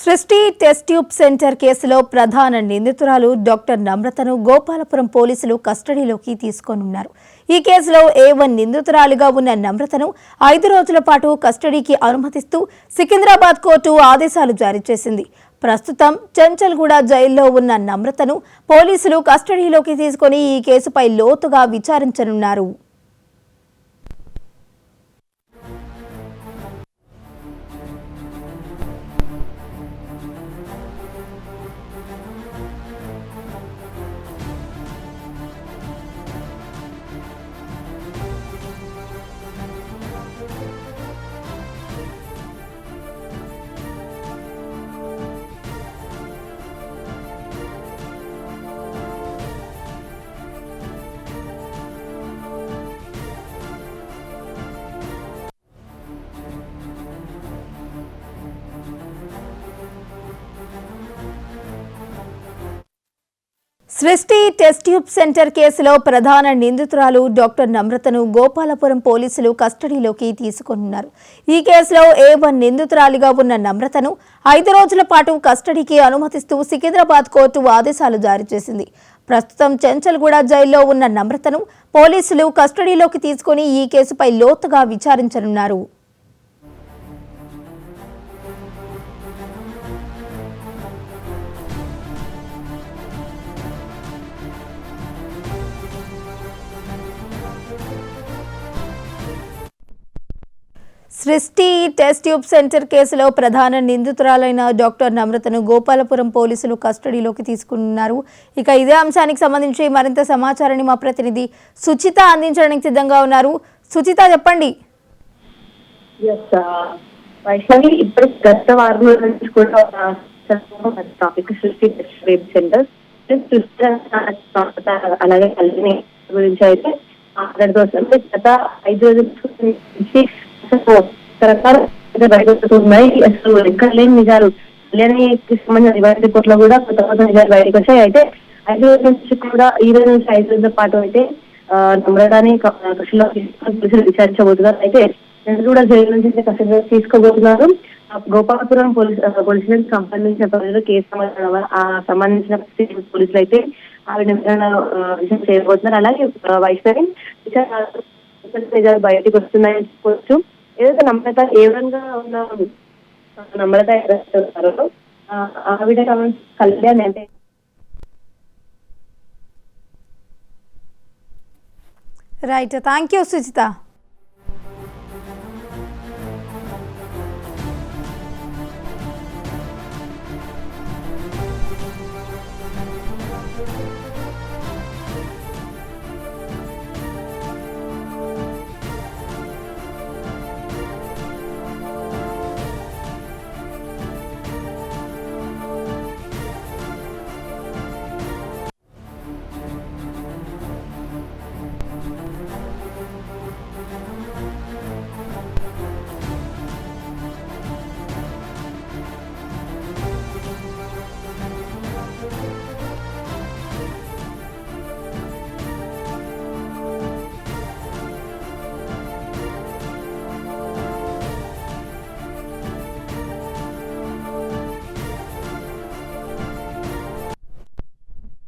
సృష్టి test tube centre కేసులో ప్రధాన నిందితురాలు డాక్టర్ నమ్రతను గోపాలపురం పోలీసులు కస్టడీలోకి తీసుకోనున్నారు. ఈ కేసులో A1 నిందితురాలుగా ఉన్న నమ్రతను 5 రోజుల పాటు కస్టడీకి అనుమతిస్తూ సికింద్రాబాద్ కోర్టు ఆదేశాలు జారీ చేసింది. ప్రస్తుతం చెంచల్గూడ జైల్లో ఉన్న నమ్రతను పోలీసులు కస్టడీలోకి తీసుకొని ఈ కేసుపై లోతుగా విచారించనున్నారు. సృష్టి టెస్ట్ ట్యూబ్ సెంటర్ కేసులో ప్రధాన నిందితురాలు డాక్టర్ నమ్రతను గోపాలపురం పోలీసులు కస్టడీలోకి తీసుకున్నారు. ఈ కేసులో A1 నిందితురాలిగా ఉన్న నమ్రతను 5 రోజుల పాటు కస్టడీకి అనుమతిస్తూ సికింద్రాబాద్ కోర్టు ఆదేశాలు జారీ చేసింది. ప్రస్తుతం చెంచల్గూడ జైల్లో ఉన్న నమ్రతను పోలీసులు కస్టడీలోకి తీసుకుని ఈ కేసుపై లోతుగా విచారించనున్నారు. సృష్టి టెస్ట్ ట్యూబ్ సెంటర్ కేసులో ప్రధాన నిందితురాలైన డాక్టర్ నమ్రతను గోపాలపురం పోలీసులు కస్టడీలోకి తీసుకున్నారు. ఇక ఇదే అంశానికి సంబంధించి మరింత సమాచారాన్ని మా ప్రతినిధి సుచిత అందించడానికి సిద్ధంగా ఉన్నారు. సుచిత, చెప్పండి. వైష్ణవి, ఇప్పుడు గత వారం నుంచి కూడా టాపిక్ సృష్టి టెస్ట్ సెంటర్ అలాగే కళ్యాణి గురించి అయితే మాట్లాడుతూ గత 5 రోజుల నుంచి బయటకున్నాయి. అసలు ఎక్కడ లేని నిజాలు కళ్యాణికి సంబంధించిన రివార్డ్ రిపోర్ట్ లో కూడా కొత్త కొత్త నిజాలు బయటకు వచ్చాయి. అయితే 5 రోజుల నుంచి కూడా ఈ రోజు నుంచి 5 రోజుల పాటు అయితే నమ్రతని కస్టడీలో పోలీసులు విచారించబోతున్నారు. అయితే కూడా జైలు నుంచి కస్టడీలో తీసుకోబోతున్నారు. గోపాలపురం పోలీసులకు సంబంధించిన కేసు సంబంధించిన పోలీసులు అయితే ఆవిడ విషయం చేయబోతున్నారు. అలాగే వైష్ణవి నిజాలు బయటకు వస్తున్నాయని చెప్పుకోవచ్చు. ఏదైతే నమ్రత ఏవరంగా ఉన్న నమ్రత ఎవరైతే ఆవిడ కళ్యాణ్ అంటే రైట్. Thank you Sujitha.